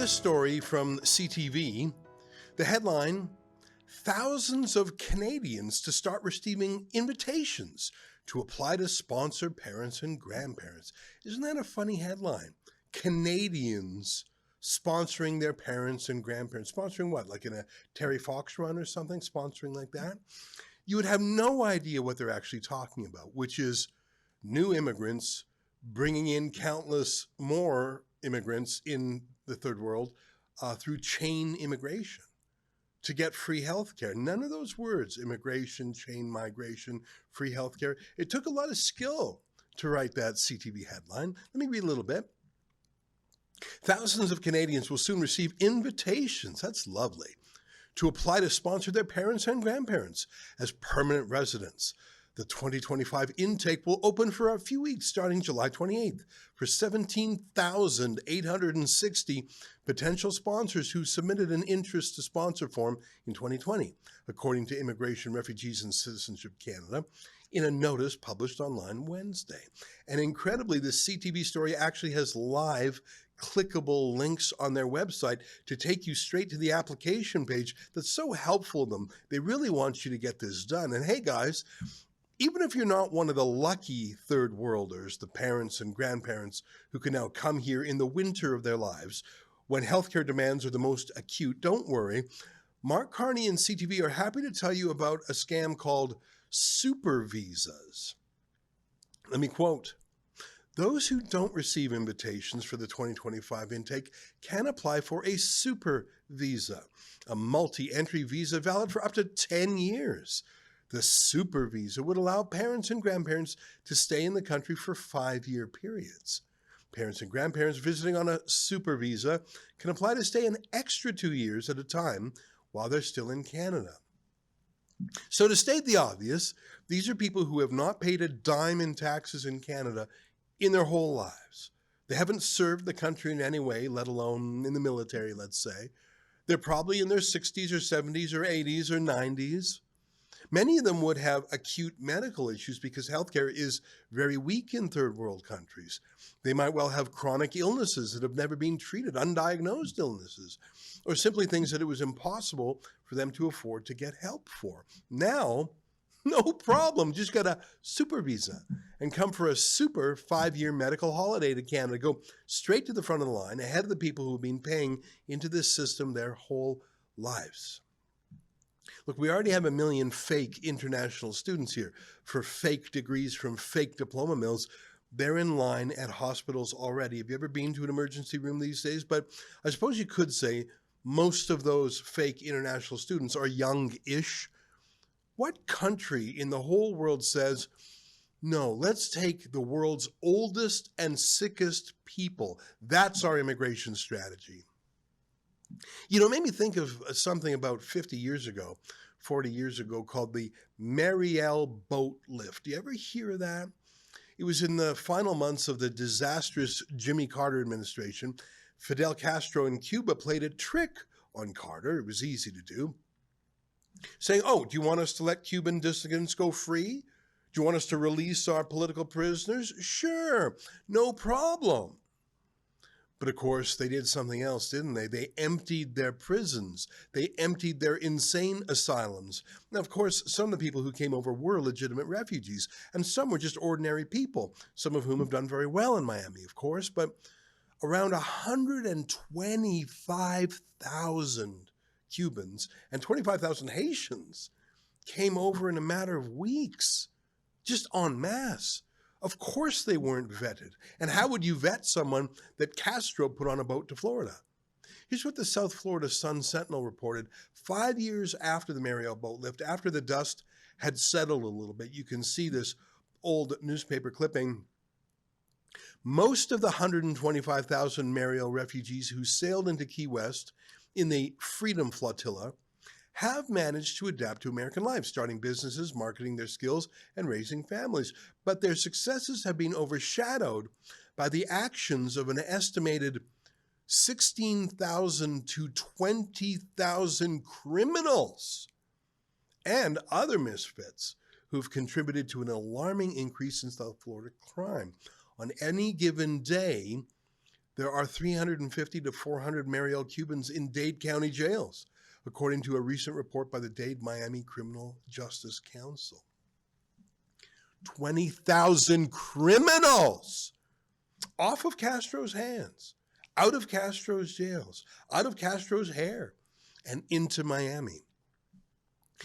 this story from CTV. The headline, thousands of Canadians to start receiving invitations to apply to sponsor parents and grandparents. Isn't that a funny headline? Canadians sponsoring their parents and grandparents. Sponsoring what? Like in a Terry Fox run or something? Sponsoring like that? You would have no idea what they're actually talking about, which is new immigrants bringing in countless more immigrants in the third world through chain immigration to get free healthcare. None of those words, immigration, chain migration, free healthcare. It took a lot of skill to write that CTV headline. Let me read a little bit. Thousands of Canadians will soon receive invitations, that's lovely, to apply to sponsor their parents and grandparents as permanent residents. The 2025 intake will open for a few weeks starting July 28th for 17,860 potential sponsors who submitted an interest to sponsor form in 2020, according to Immigration, Refugees and Citizenship Canada, in a notice published online Wednesday. And incredibly, this CTV story actually has live clickable links on their website to take you straight to the application page. That's so helpful to them. They really want you to get this done. And hey guys, even if you're not one of the lucky third worlders, the parents and grandparents who can now come here in the winter of their lives, when healthcare demands are the most acute, don't worry. Mark Carney and CTV are happy to tell you about a scam called super visas. Let me quote, "Those who don't receive invitations for the 2025 intake can apply for a super visa, a multi-entry visa valid for up to 10 years. The super visa would allow parents and grandparents to stay in the country for 5-year periods. Parents and grandparents visiting on a super visa can apply to stay an extra 2 years at a time while they're still in Canada." So to state the obvious, these are people who have not paid a dime in taxes in Canada in their whole lives. They haven't served the country in any way, let alone in the military, let's say. They're probably in their 60s or 70s or 80s or 90s. Many of them would have acute medical issues because healthcare is very weak in third world countries. They might well have chronic illnesses that have never been treated, undiagnosed illnesses, or simply things that it was impossible for them to afford to get help for. Now, no problem, just got a super visa and come for a super 5-year medical holiday to Canada. Go straight to the front of the line, ahead of the people who have been paying into this system their whole lives. Look, we already have 1 million fake international students here for fake degrees from fake diploma mills. They're in line at hospitals already. Have you ever been to an emergency room these days? But I suppose you could say most of those fake international students are young-ish. What country in the whole world says, no, let's take the world's oldest and sickest people. That's our immigration strategy. You know, it made me think of something about 40 years ago, called the Mariel boat lift. Do you ever hear of that? It was in the final months of the disastrous Jimmy Carter administration. Fidel Castro in Cuba played a trick on Carter. It was easy to do. Saying, oh, do you want us to let Cuban dissidents go free? Do you want us to release our political prisoners? Sure, no problem. But of course, they did something else, didn't they? They emptied their prisons. They emptied their insane asylums. Now, of course, some of the people who came over were legitimate refugees, and some were just ordinary people, some of whom have done very well in Miami, of course, but around 125,000 Cubans and 25,000 Haitians came over in a matter of weeks, just en masse. Of course they weren't vetted. And how would you vet someone that Castro put on a boat to Florida? Here's what the South Florida Sun-Sentinel reported 5 years after the Mariel boat lift, after the dust had settled a little bit. You can see this old newspaper clipping. Most of the 125,000 Mariel refugees who sailed into Key West in the Freedom Flotilla have managed to adapt to American life, starting businesses, marketing their skills, and raising families. But their successes have been overshadowed by the actions of an estimated 16,000 to 20,000 criminals and other misfits who've contributed to an alarming increase in South Florida crime. On any given day, There are 350 to 400 Mariel Cubans in Dade County jails, according to a recent report by the Dade Miami Criminal Justice Council. 20,000 criminals off of Castro's hands, out of Castro's jails, out of Castro's hair, and into Miami.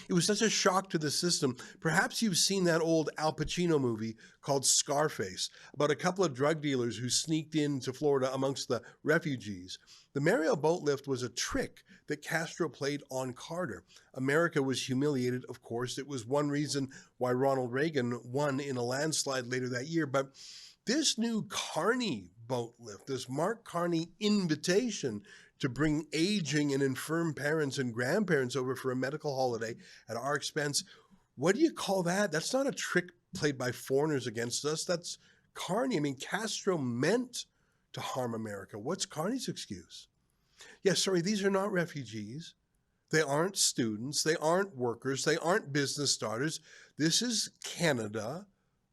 It was such a shock to the system. Perhaps you've seen that old Al Pacino movie called Scarface about a couple of drug dealers who sneaked into Florida amongst the refugees. The Mariel boat lift was a trick that Castro played on Carter. America was humiliated, of course. It was one reason why Ronald Reagan won in a landslide later that year. But this new Carney boat lift, this Mark Carney invitation to bring aging and infirm parents and grandparents over for a medical holiday at our expense, what do you call that? That's not a trick played by foreigners against us. That's Carney. I mean, Castro meant to harm America. What's Carney's excuse? Yeah, sorry, these are not refugees. They aren't students. They aren't workers. They aren't business starters. This is Canada,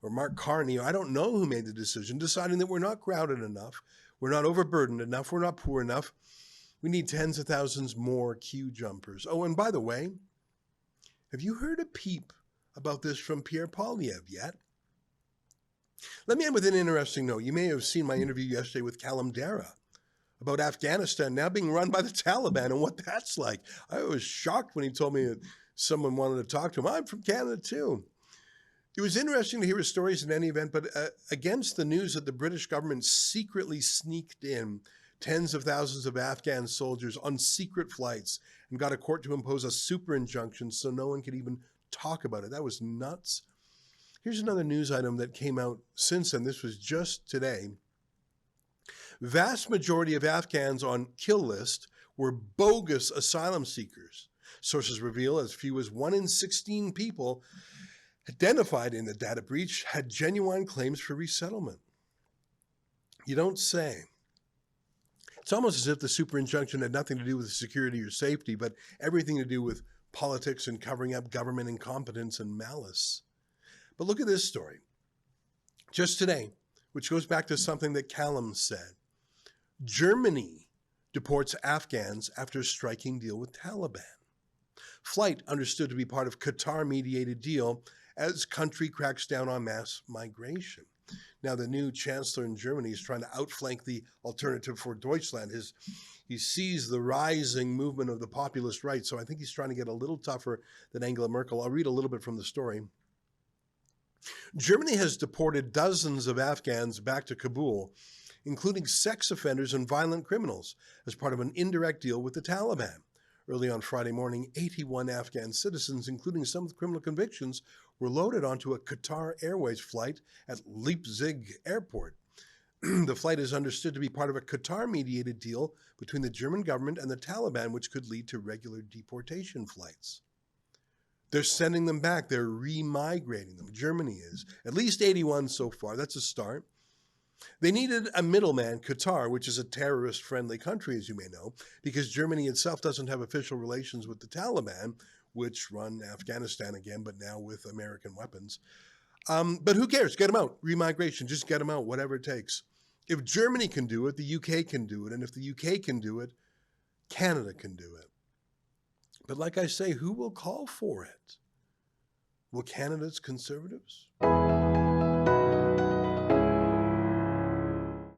or Mark Carney, I don't know who made the decision, deciding that we're not crowded enough, we're not overburdened enough, we're not poor enough. We need tens of thousands more queue jumpers. Oh, and by the way, have you heard a peep about this from Pierre Poilievre yet? Let me end with an interesting note. You may have seen my interview yesterday with Callum Darragh about Afghanistan now being run by the Taliban and what that's like. I was shocked when he told me that someone wanted to talk to him. I'm from Canada too. It was interesting to hear his stories in any event, but against the news that the British government secretly sneaked in tens of thousands of Afghan soldiers on secret flights and got a court to impose a super injunction so no one could even talk about it. That was nuts. Here's another news item that came out since then. This was just today. Vast majority of Afghans on kill list were bogus asylum seekers. Sources reveal as few as 1 in 16 people identified in the data breach had genuine claims for resettlement. You don't say. It's almost as if the super injunction had nothing to do with security or safety, but everything to do with politics and covering up government incompetence and malice. But look at this story. Just today, which goes back to something that Callum said. Germany deports Afghans after striking deal with Taliban. Flight understood to be part of Qatar-mediated deal as country cracks down on mass migration. Now, the new chancellor in Germany is trying to outflank the Alternative for Deutschland. He sees the rising movement of the populist right, so I think he's trying to get a little tougher than Angela Merkel. I'll read a little bit from the story. Germany has deported dozens of Afghans back to Kabul, including sex offenders and violent criminals, as part of an indirect deal with the Taliban. Early on Friday morning, 81 Afghan citizens, including some with criminal convictions, were loaded onto a Qatar Airways flight at Leipzig Airport. The flight is understood to be part of a Qatar-mediated deal between the German government and the Taliban, which could lead to regular deportation flights. They're sending them back. They're remigrating them. Germany is. At least 81 so far. That's a start. They needed a middleman, Qatar, which is a terrorist-friendly country, as you may know, because Germany itself doesn't have official relations with the Taliban, which run Afghanistan again, but now with American weapons. But who cares? Get them out. Remigration. Just get them out, whatever it takes. If Germany can do it, the UK can do it. And if the UK can do it, Canada can do it. But like I say, who will call for it? Will Canada's Conservatives?